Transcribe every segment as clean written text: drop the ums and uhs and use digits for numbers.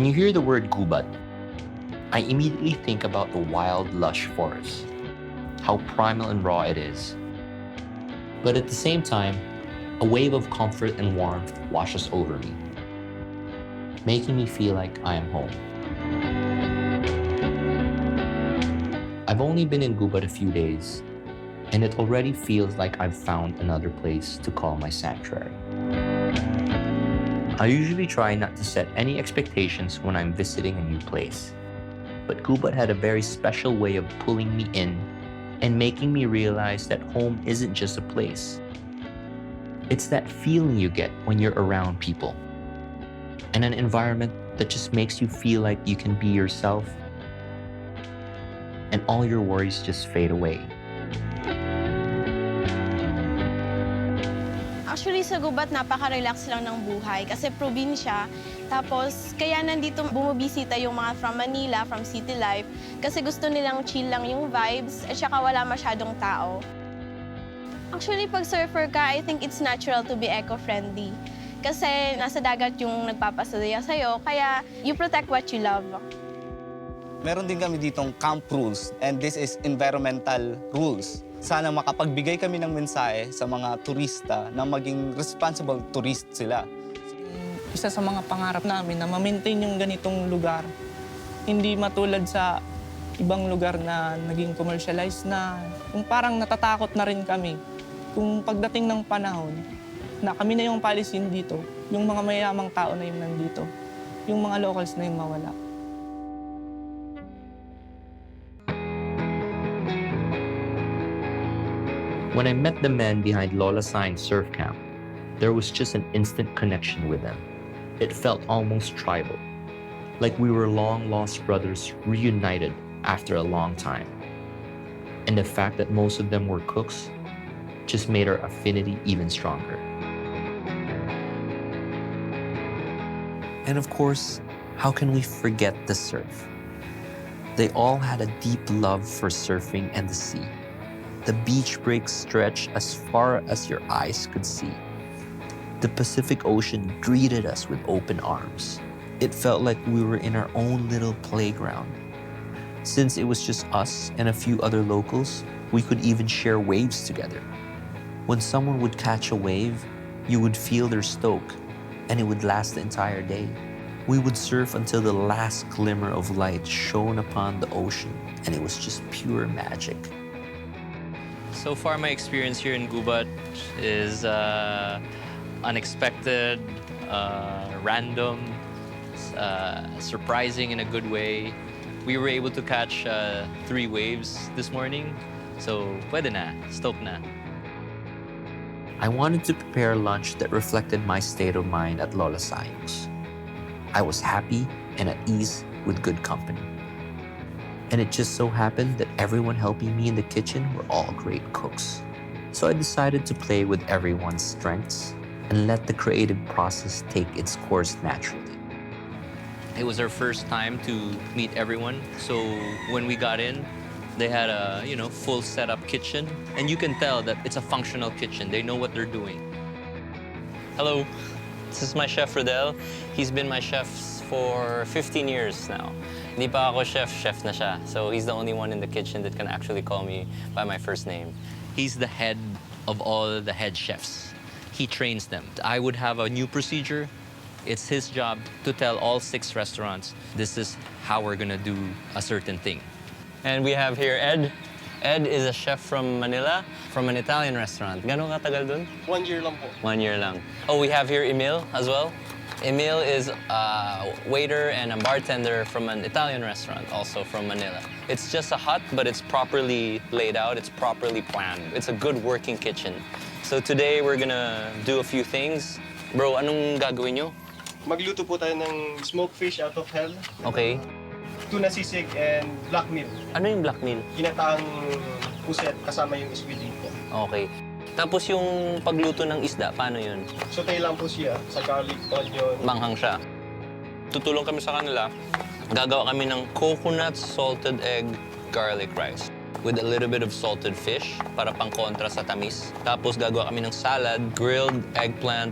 When you hear the word Gubat, I immediately think about the wild, lush forest, how primal and raw it is. But at the same time, a wave of comfort and warmth washes over me, making me feel like I am home. I've only been in Gubat a few days, and it already feels like I've found another place to call my sanctuary. I usually try not to set any expectations when I'm visiting a new place, but Gubat had a very special way of pulling me in and making me realize that home isn't just a place. It's that feeling you get when you're around people, and an environment that just makes you feel like you can be yourself and all your worries just fade away. Actually, sa Gubat, napaka-relax lang ng buhay kasi probinsya. Tapos, kaya nandito bumibisita yung mga from Manila, from city life, kasi gusto nilang chill lang yung vibes at saka wala masyadong tao. Actually, pag surfer ka, I think it's natural to be eco-friendly. Kasi nasa dagat yung nagpapasaya sa'yo, kaya you protect what you love. Meron din kami ditong camp rules, and this is environmental rules. Sana makapagbigay kami ng mensahe sa mga turista na maging responsible tourist sila. Isa sa mga pangarap namin na ma-maintain yung ganitong lugar. Hindi matulad sa ibang lugar na naging commercialized na kung parang natatakot na rin kami. Kung pagdating ng panahon na kami na yung palisin dito, yung mga mayamang tao na yung nandito, yung mga locals na yung mawala. When I met the men behind Lola Sayong's surf camp, there was just an instant connection with them. It felt almost tribal, like we were long-lost brothers reunited after a long time. And the fact that most of them were cooks just made our affinity even stronger. And of course, how can we forget the surf? They all had a deep love for surfing and the sea. The beach breaks stretch as far as your eyes could see. The Pacific Ocean greeted us with open arms. It felt like we were in our own little playground. Since it was just us and a few other locals, we could even share waves together. When someone would catch a wave, you would feel their stoke, and it would last the entire day. We would surf until the last glimmer of light shone upon the ocean, and it was just pure magic. So far, my experience here in Gubat is unexpected, random, surprising in a good way. We were able to catch 3 waves this morning, so pwede na, stoked na. I wanted to prepare lunch that reflected my state of mind at Lola Sayong's. I was happy and at ease with good company. And it just so happened that everyone helping me in the kitchen were all great cooks. So I decided to play with everyone's strengths and let the creative process take its course naturally. It was our first time to meet everyone, so when we got in, they had a full setup kitchen, and you can tell that it's a functional kitchen. They know what they're doing. Hello, this is my chef Rodel. He's been my chef for 15 years now. Hindi pa ako chef na siya. So he's the only one in the kitchen that can actually call me by my first name. He's the head of all the head chefs. He trains them. I would have a new procedure. It's his job to tell all 6 restaurants, this is how we're gonna do a certain thing. And we have here Ed. Ed is a chef from Manila, from an Italian restaurant. Gano'ng katagal dun? 1 year lang po. 1 year lang. Oh, we have here Emil as well. Emil is a waiter and a bartender from an Italian restaurant, also from Manila. It's just a hut, but it's properly laid out, it's properly planned. It's a good working kitchen. So today we're gonna do a few things. Bro, anong gagawin nyo? Magluto po tayo ng smoked fish out of hell, Okay. tuna sisig, and black meal. Ano yung black meal? Ginataang puset kasama yung squid po. Okay. Tapos yung pagluto ng isda, paano yun? Saute lang po siya sa garlic, onion. Manghang siya. Tutulong kami sa kanila. Gagawa kami ng coconut salted egg garlic rice with a little bit of salted fish para pang kontra sa tamis. Tapos gagawa kami ng salad, grilled eggplant,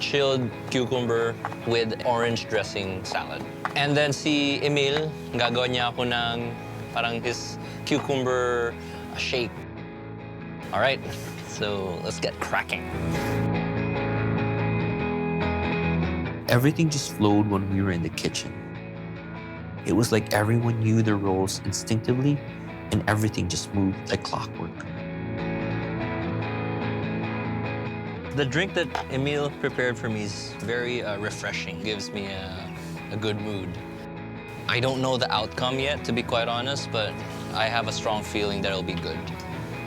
chilled cucumber with orange dressing salad. And then si Emil, gagawa niya ako ng parang his cucumber shake. All right, so let's get cracking. Everything just flowed when we were in the kitchen. It was like everyone knew their roles instinctively, and everything just moved like clockwork. The drink that Emil prepared for me is very refreshing, gives me a good mood. I don't know the outcome yet, to be quite honest, but I have a strong feeling that it'll be good.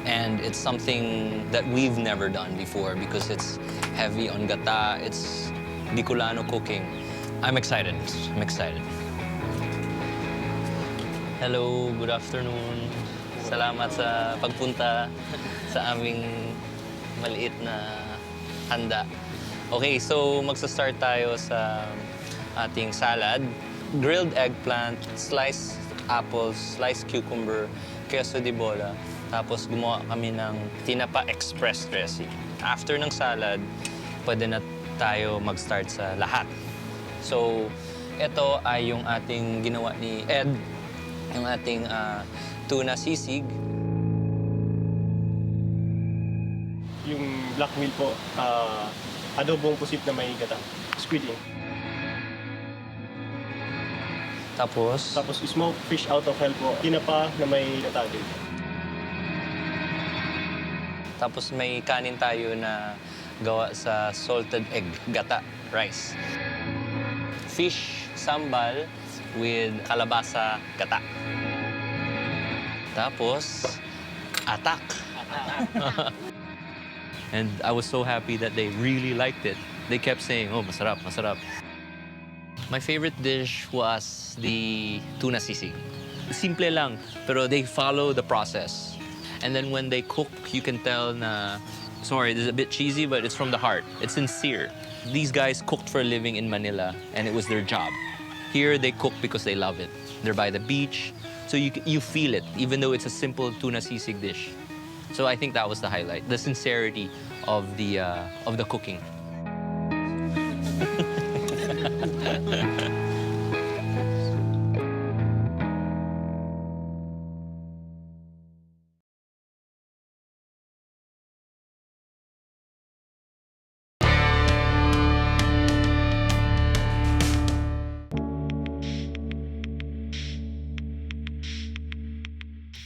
And it's something that we've never done before because it's heavy on gata, it's Bicolano cooking. I'm excited. I'm excited. Hello, good afternoon. Salamat sa pagpunta sa aming maliit na handa. Okay, so magsa-start tayo sa ating salad. Grilled eggplant, sliced apples, sliced cucumber, queso de bola. Tapos gumawa kami ng tinapa express dressing. After ng salad, pwede na tayo mag-start sa lahat. So, ito ay yung ating ginawa ni Ed, yung ating tuna sisig. Yung black meal po, adobong pusit na may gata. Squid ink. Tapos, Tapos smoked fish out of hell po. Tinapa na may gata din. tapos may kanin tayo na gawa sa salted egg, gata, rice. Fish sambal with kalabasa gata. Tapos, atak. And I was so happy that they really liked it. They kept saying, oh, masarap, masarap. My favorite dish was the tuna sisig. Simple lang, pero they follow the process. And then when they cook, you can tell na, sorry, this is a bit cheesy, but it's from the heart. It's sincere. These guys cooked for a living in Manila, and it was their job. Here, they cook because they love it. They're by the beach, so you feel it, even though it's a simple tuna sisig dish. So I think that was the highlight, the sincerity of the cooking.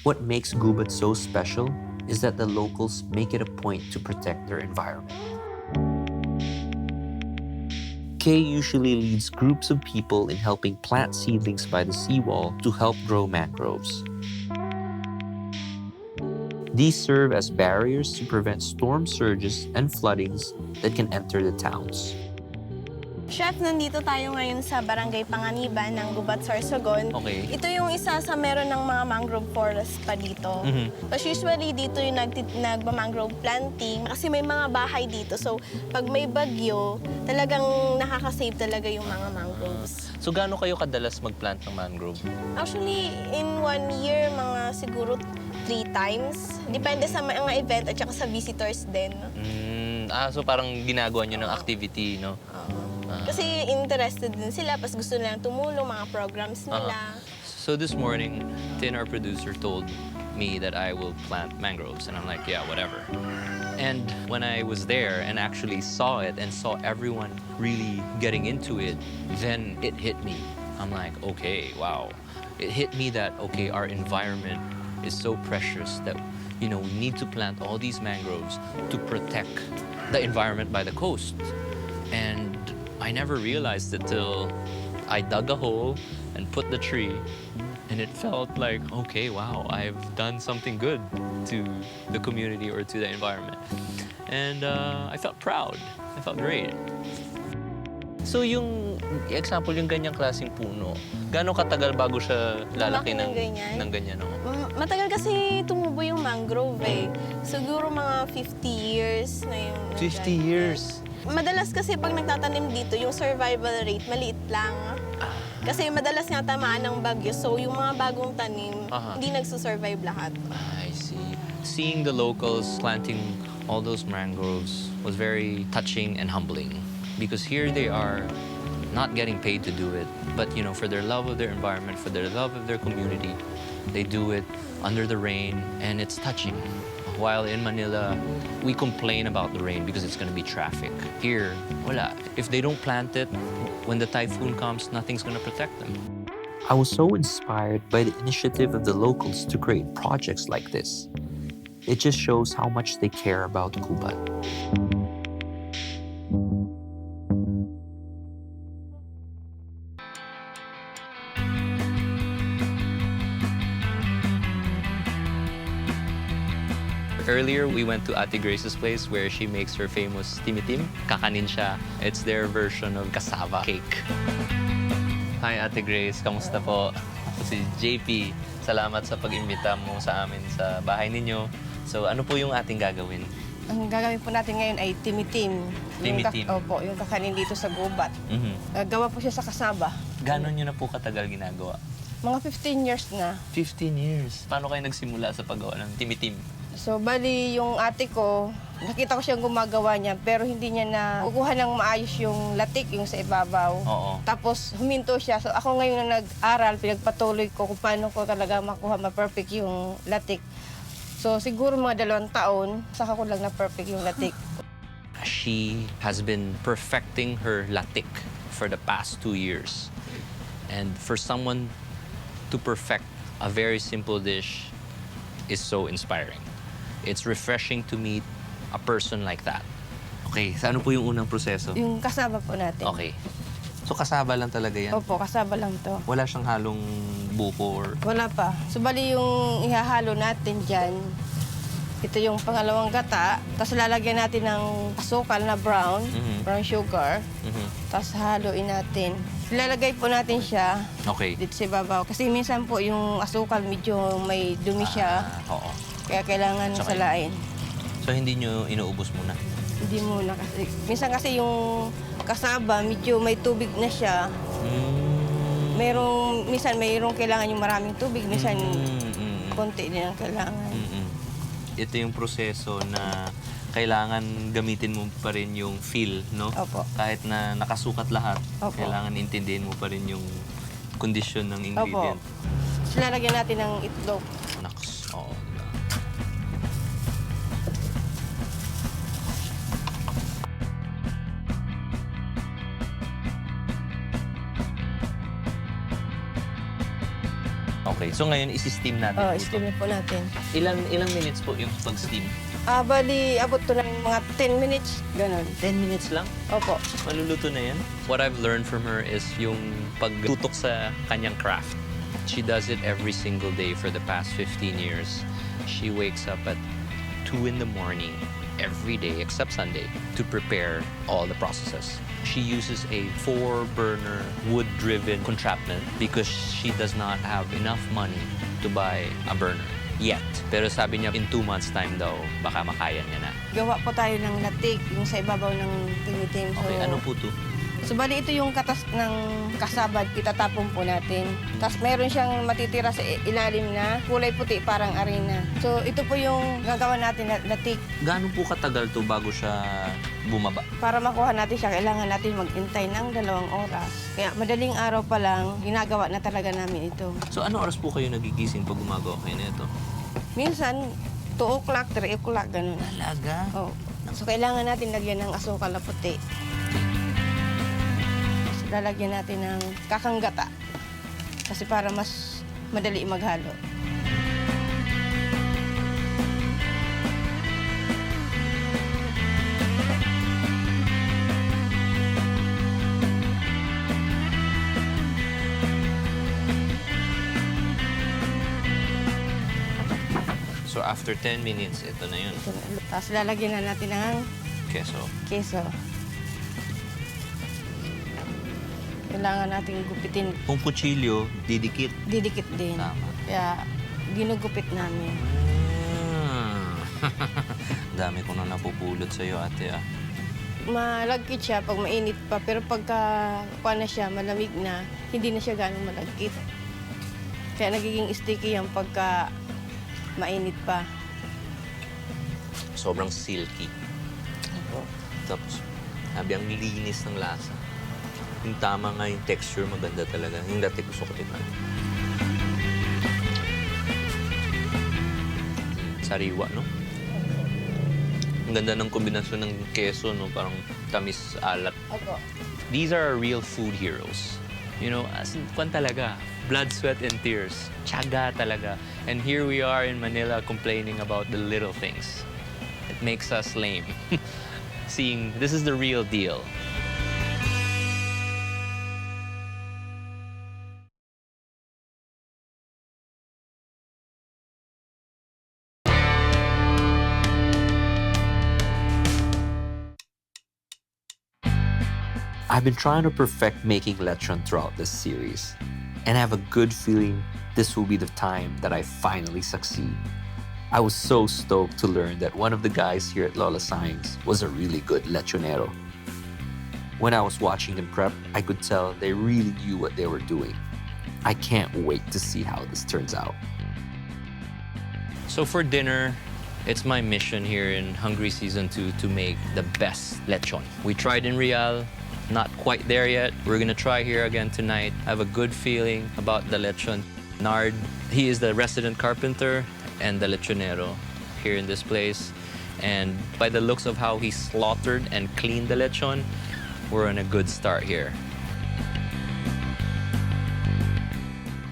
What makes Gubat so special is that the locals make it a point to protect their environment. Kay usually leads groups of people in helping plant seedlings by the seawall to help grow mangroves. These serve as barriers to prevent storm surges and floodings that can enter the towns. Chef, nandito tayo ngayon sa Barangay Panganiban ng Gubat, Sorsogon. Okay. Ito yung isa sa meron ng mga mangrove forest pa dito. Tapos usually dito yung nagma-mangrove planting kasi may mga bahay dito. So pag may bagyo, talagang nakakasave talaga yung mga mangroves. So gaano kayo kadalas mag-plant ng mangrove? Actually, in 1 year, mga siguro 3 times. Depende sa mga event at saka sa visitors din. So parang ginagawa nyo ng activity, no? Kasi interested din sila, pas gusto nilang tumulong, mga programs nila. So this morning, Tin, our producer, told me that I will plant mangroves. And I'm like, yeah, whatever. And when I was there and actually saw it and saw everyone really getting into it, then it hit me. I'm like, okay, wow. It hit me that, okay, our environment is so precious that, you know, we need to plant all these mangroves to protect the environment by the coast. And I never realized it till I dug a hole and put the tree, and it felt like, okay, wow, I've done something good to the community or to the environment. And I felt proud. I felt great. So yung example, yung ganyang klaseng puno, gaano katagal bago siya lalaki Lumaki ng ganyan? ng ganyan? No? Matagal kasi tumubo yung mangrove eh. Siguro mga 50 years na yung 50 years? Madalas kasi pag nagtatanim dito, yung survival rate maliit lang. Kasi madalas nga tamaan ng bagyo, so yung mga bagong tanim, hindi nagsusurvive lahat. I see. Seeing the locals planting all those mangroves was very touching and humbling. Because here they are not getting paid to do it, but for their love of their environment, for their love of their community, they do it under the rain, and it's touching. While in Manila, we complain about the rain because it's going to be traffic. Here, wala. If they don't plant it, when the typhoon comes, nothing's going to protect them. I was so inspired by the initiative of the locals to create projects like this. It just shows how much they care about Gubat. Earlier, we went to Ate Grace's place where she makes her famous timitim. Kakanin siya. It's their version of cassava cake. Hi, Ate Grace. Kamusta po? Si JP, salamat sa pag-imbita mo sa amin sa bahay ninyo. So, ano po yung ating gagawin? Ang gagawin po natin ngayon ay timitim. Timitim? Opo, yung kakanin dito sa Gubat. Gawa po siya sa kasaba. Gano'n nyo na po katagal ginagawa? Mga 15 years na. 15 years. Paano kayo nagsimula sa paggawa ng timitim? So, bali yung ate ko, nakita ko siyang gumagawa niya, pero hindi niya na kukuha ng maayos yung latik, yung sa ibabaw. Oo. Tapos, huminto siya. So, ako ngayon na nag-aral, pinagpatuloy ko kung paano ko talaga makuha ma-perfect yung latik. So, siguro mga 2 taon, saka ko lang na-perfect yung latik. She has been perfecting her latik for the past 2 years. And for someone to perfect a very simple dish is so inspiring. It's refreshing to meet a person like that. Okay, so ano po yung unang proseso? Yung kasaba po natin. Okay. So kasaba lang talaga yan? Opo, kasaba lang to. Wala siyang halong buko or... Wala pa. So, bali yung ihahalo natin dyan, ito yung pangalawang gata, tapos lalagyan natin ng asukal na brown, brown sugar, tapos haluin natin. Ilalagay po natin siya Okay. dito sa ibabaw. Kasi minsan po yung asukal medyo may dumi siya, Oo. kaya kailangan Tsaka salain. So hindi nyo inuubos muna? Hindi muna kasi. Minsan kasi yung kasaba, medyo may tubig na siya. Minsan mayroong kailangan yung maraming tubig, minsan konti din ang kailangan. Ito yung proseso na kailangan gamitin mo pa rin yung feel, no? Opo. Kahit na nakasukat lahat, Opo. kailangan intindihin mo pa rin yung kondisyon ng ingredient. Tapos lalagyan natin ng itlog. Naks, oo. Diba? Okay, so ngayon isi-steam natin. Oh, ito. steamin po natin. Ilang minutes po yung pag-steam? Bali, abot to ng mga 10 minutes. Ganon. 10 minutes lang? Opo. Maluluto na yan? What I've learned from her is yung pagtutok sa kanyang craft. She does it every single day for the past 15 years. She wakes up at 2 in the morning every day except Sunday to prepare all the processes. She uses a 4-burner wood-driven entrapment because she does not have enough money to buy a burner yet. Pero sabi niya, in 2 months' time daw, baka makaya niya na. Gawa po tayo ng latik, yung sa ibabaw ng timitim. So, Okay, ano po to? So, bali ito yung katas ng kasabad, itatapon po natin. Tapos meron siyang matitira sa ilalim na kulay puti, parang arena. So, ito po yung gagawa natin na latik. Gaano po katagal to bago siya bumaba? Para makuha natin siya, kailangan natin maghintay ng 2 oras. Kaya madaling araw pa lang, ginagawa na talaga namin ito. So ano oras po kayo nagigising pag gumagawa kayo nito? Minsan, 2 o'clock, 3 o'clock, ganun. Talaga? Oh. So, kailangan natin lagyan ng asukal na puti. So, lalagyan natin ng kakang gata. Kasi para mas madali maghalo. So after 10 minutes, ito na yun. Tapos lalagyan na natin ng Keso. keso. Kailangan natin gupitin. Kung kutsilyo, didikit. Didikit din. Tama. Kaya ginugupit namin. Dami ko na napupulot sa'yo, ate. Malagkit siya pag mainit pa, pero pagka kuha na siya, malamig na, hindi na siya ganong malagkit. Kaya nagiging sticky yan pagka mainit pa. Sobrang silky. Tapos, sabi ang linis ng lasa. Yung tama nga yung texture, maganda talaga. Yung dati gusto ko tikman. Sariwa, no? Ang ganda ng kombinasyon ng keso, no? Parang tamis, alat. These are our real food heroes. You know, as in, kwan talaga. Blood, sweat, and tears. Tiyaga talaga. And here we are in Manila complaining about the little things. It makes us lame. Seeing this is the real deal. I've been trying to perfect making lechon throughout this series, and I have a good feeling this will be the time that I finally succeed. I was so stoked to learn that one of the guys here at Lola Sayong's was a really good lechonero. When I was watching them prep, I could tell they really knew what they were doing. I can't wait to see how this turns out. So for dinner, it's my mission here in Hungry Season 2 to make the best lechon. We tried in Real, not quite there yet. We're gonna try here again tonight. I have a good feeling about the lechon. Nard, he is the resident carpenter and the lechonero here in this place. And by the looks of how he slaughtered and cleaned the lechon, we're on a good start here.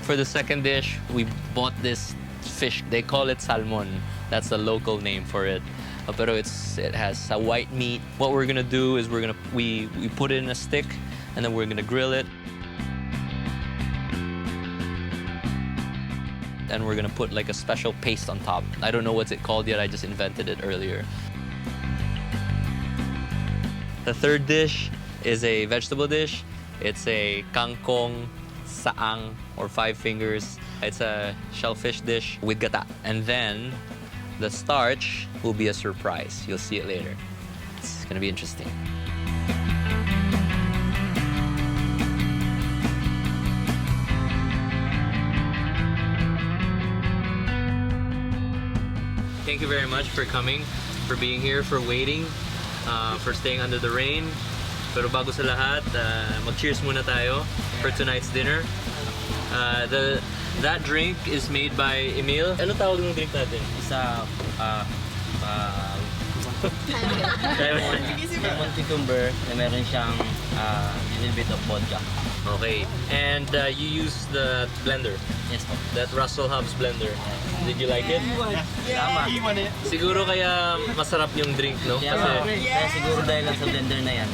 For the second dish, we bought this fish. They call it salmon. That's the local name for it. Pero it has a white meat. What we're gonna do is we put it in a stick and then we're gonna grill it. And we're gonna put like a special paste on top. I don't know what's it called yet, I just invented it earlier. The third dish is a vegetable dish. It's a kangkong saang or 5 fingers. It's a shellfish dish with gata. And then the starch will be a surprise. You'll see it later. It's gonna be interesting. Thank you very much for coming, for being here, for waiting, for staying under the rain. Pero bago sa lahat, mag-cheers muna tayo for tonight's dinner. That drink is made by Emil. Ano tawag ng drink natin? Lemon cucumber na meron siyang little bit of vodka. Okay. And you use the blender. Yes po. That Russell Hobbs blender. Did you like it? Tama. Siguro kaya masarap yung drink, no? Kaya siguro dahil lang sa blender na yan.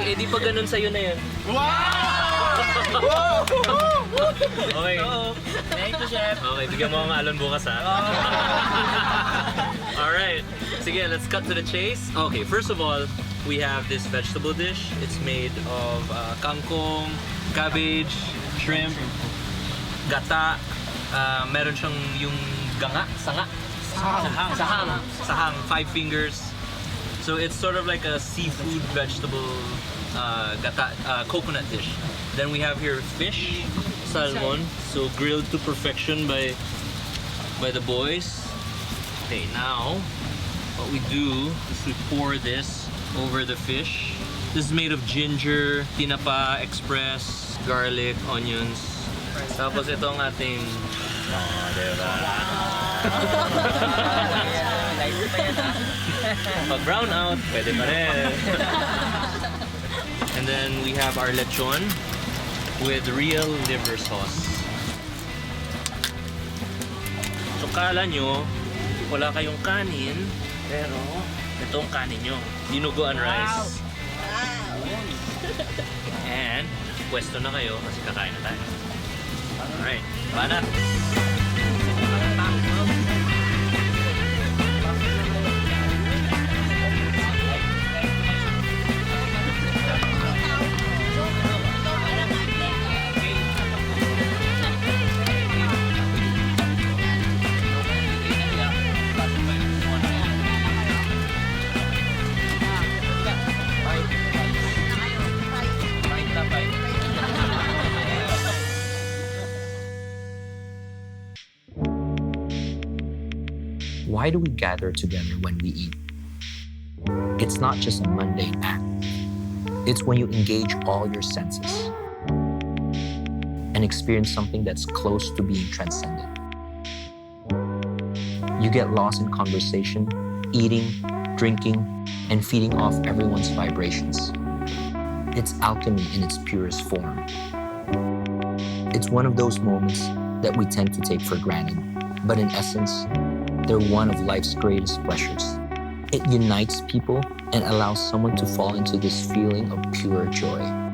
Eh di pa ganun sa'yo na yan. Okay. Thank you, Chef. Okay, bigyan mo ang alon bukas, ha? Alright. Sige, let's cut to the chase. Okay, first of all, we have this vegetable dish. It's made of kangkong, cabbage, shrimp, gata. Meron siyang yung sahang, 5 fingers. So it's sort of like a seafood vegetable gata, coconut dish. Then we have here fish, salmon, so grilled to perfection by the boys. Okay, now what we do is we pour this over the fish. This is made of ginger, tinapa, express, garlic, onions. Tapos ito ang ating... diba? Pag brown out, pwede pa rin. And then we have our lechon with real liver sauce. So kala nyo, wala kayong kanin, pero ito ang kanin nyo. Dinuguan rice. And pwesto na kayo kasi kakain na tayo. Alright, bana! Why do we gather together when we eat? It's not just a mundane act. It's when you engage all your senses and experience something that's close to being transcendent. You get lost in conversation, eating, drinking, and feeding off everyone's vibrations. It's alchemy in its purest form. It's one of those moments that we tend to take for granted, but in essence, they're one of life's greatest pleasures. It unites people and allows someone to fall into this feeling of pure joy.